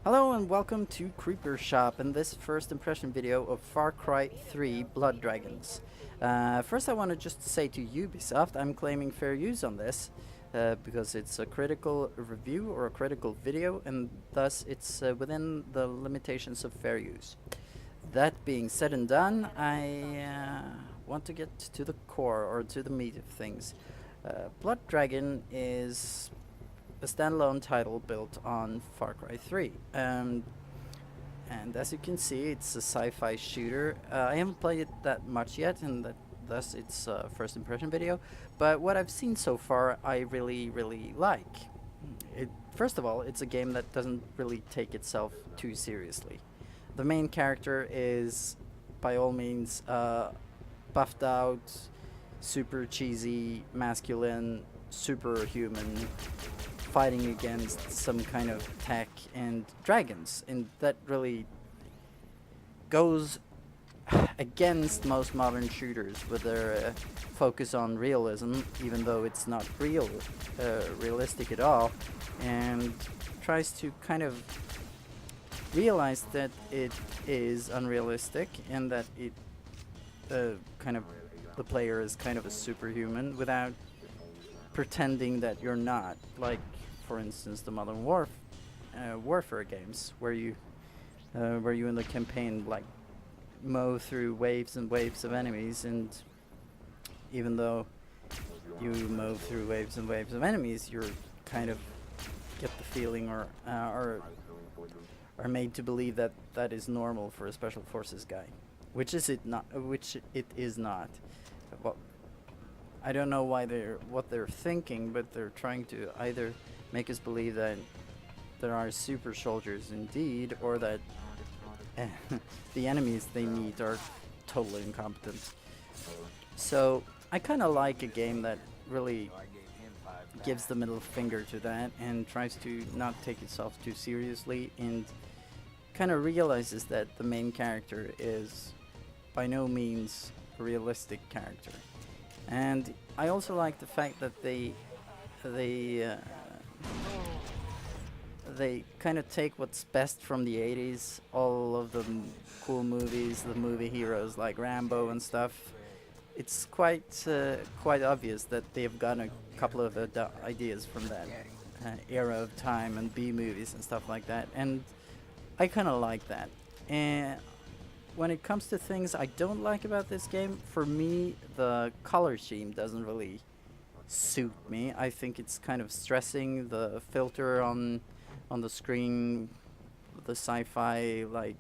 Hello and welcome to Creeper Shop and this first impression video of Far Cry 3 Blood Dragons. First I want to just say to Ubisoft, I'm claiming fair use on this because it's a critical review or a critical video, and thus it's within the limitations of fair use. That being said and done, I want to get to the core or to the meat of things. Blood Dragon is a standalone title built on Far Cry 3. And as you can see, it's a sci-fi shooter. I haven't played it that much yet, and thus it's a first impression video. But what I've seen so far, I really like. First of all, it's a game that doesn't really take itself too seriously. The main character is, by all means, buffed out, super cheesy, masculine, superhuman, fighting against some kind of tech and dragons, and that really goes against most modern shooters with their focus on realism, even though it's not realistic at all, and tries to kind of realize that it is unrealistic and that it kind of the player is kind of a superhuman without pretending that you're not, like for instance the modern warfare games where you in the campaign like mow through waves and waves of enemies, and even though you mow through waves and waves of enemies, you're kind of get the feeling or are made to believe that that is normal for a special forces guy, which it is not. Well, I don't know what they're thinking, but they're trying to either make us believe that there are super soldiers indeed, or that the enemies they meet are totally incompetent. So I kind of like a game that really gives the middle finger to that and tries to not take itself too seriously, and kind of realizes that the main character is by no means a realistic character. And I also like the fact that they kind of take what's best from the 80s, all of the cool movies, the movie heroes like Rambo and stuff. It's quite obvious that they've gotten a couple of ideas from that era of time and B movies and stuff like that, and I kind of like that. And when it comes to things I don't like about this game, for me, the color scheme doesn't really suit me. I think it's kind of stressing. The filter on the screen, the sci-fi, like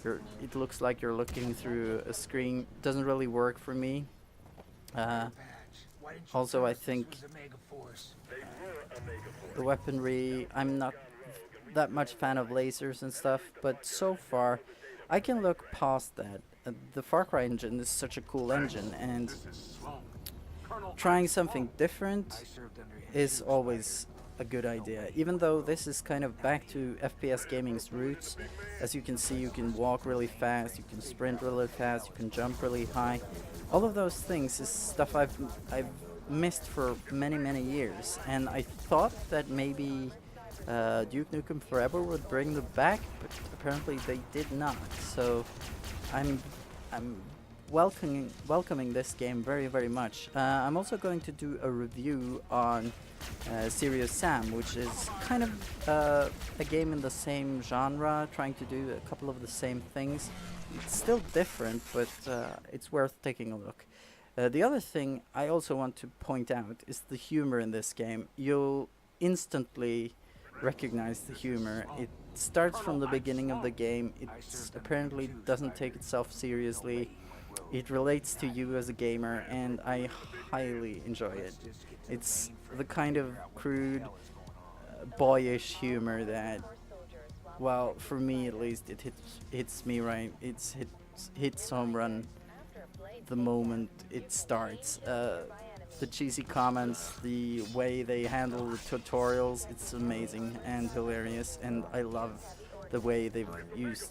it looks like you're looking through a screen, doesn't really work for me. Also, I think the weaponry, I'm not that much fan of lasers and stuff, but so far I can look past that. The Far Cry engine is such a cool engine, and trying something different is always a good idea. Even though this is kind of back to FPS gaming's roots, as you can see, you can walk really fast, you can sprint really fast, you can jump really high. All of those things is stuff I've missed for many years, and I thought that maybe Duke Nukem Forever would bring them back, but apparently they did not. So I'm welcoming this game very much. I'm also going to do a review on Serious Sam, which is kind of a game in the same genre, trying to do a couple of the same things. It's still different, but it's worth taking a look. The other thing I also want to point out is the humor in this game. You'll instantly recognize the humor. It starts from the beginning of the game. It apparently doesn't take itself seriously. It relates to you as a gamer, and I highly enjoy it. It's the kind of crude, boyish humor that, well, for me at least, it hits me right. Hits home run the moment it starts. The cheesy comments, the way they handle the tutorials, it's amazing and hilarious, and I love the way they've used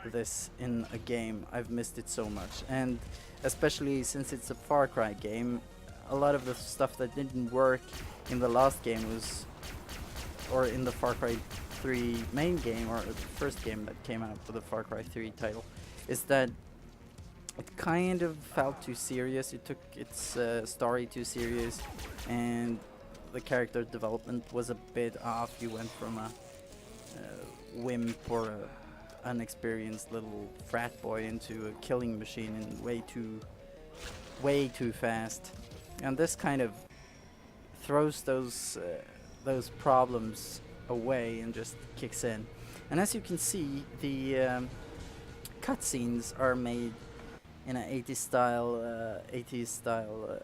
this in a game. I've missed it so much, and especially since it's a Far Cry game, a lot of the stuff that didn't work in the last game was, or in the Far Cry 3 main game, or the first game that came out for the Far Cry 3 title, is that it kind of felt too serious. It took its story too serious, and the character development was a bit off. You went from a wimp or a unexperienced little frat boy into a killing machine in way too fast, and this kind of throws those problems away and just kicks in. And as you can see, the cutscenes are made in an 80s style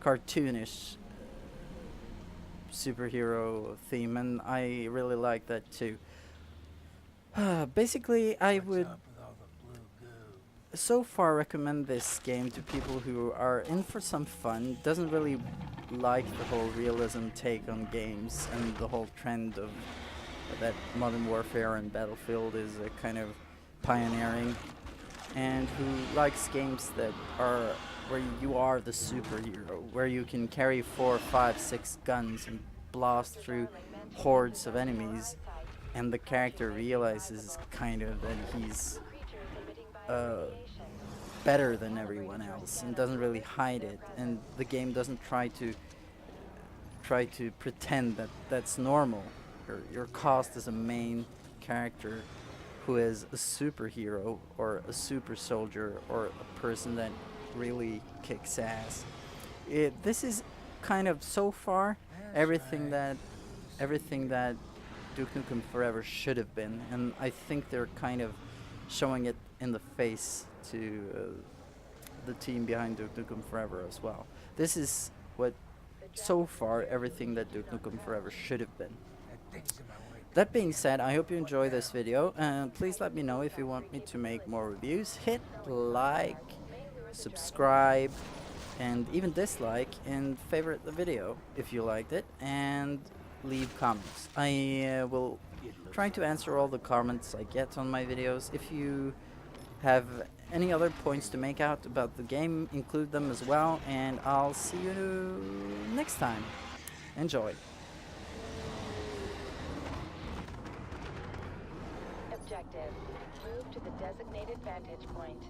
cartoonish superhero theme, and I really like that too. Basically, I would so far recommend this game to people who are in for some fun, doesn't really like the whole realism take on games and the whole trend of that Modern Warfare and Battlefield is kind of pioneering, and who likes games that are where you are the superhero, where you can carry 4, 5, 6 guns and blast through hordes of enemies, and the character realizes kind of that he's better than everyone else and doesn't really hide it, and the game doesn't try to pretend that that's normal. You're cast as a main character who is a superhero or a super soldier or a person that really kicks ass. This is kind of so far everything that Duke Nukem Forever should have been, and I think they're kind of showing it in the face to the team behind Duke Nukem Forever as well. This is what so far everything that Duke Nukem Forever should have been. That being said, I hope you enjoy this video, and please let me know if you want me to make more reviews. Hit like, subscribe, and even dislike, and favorite the video if you liked it, and leave comments. I will try to answer all the comments I get on my videos. If you have any other points to make out about the game, include them as well, and I'll see you next time. Enjoy. Objective: move to the designated vantage point.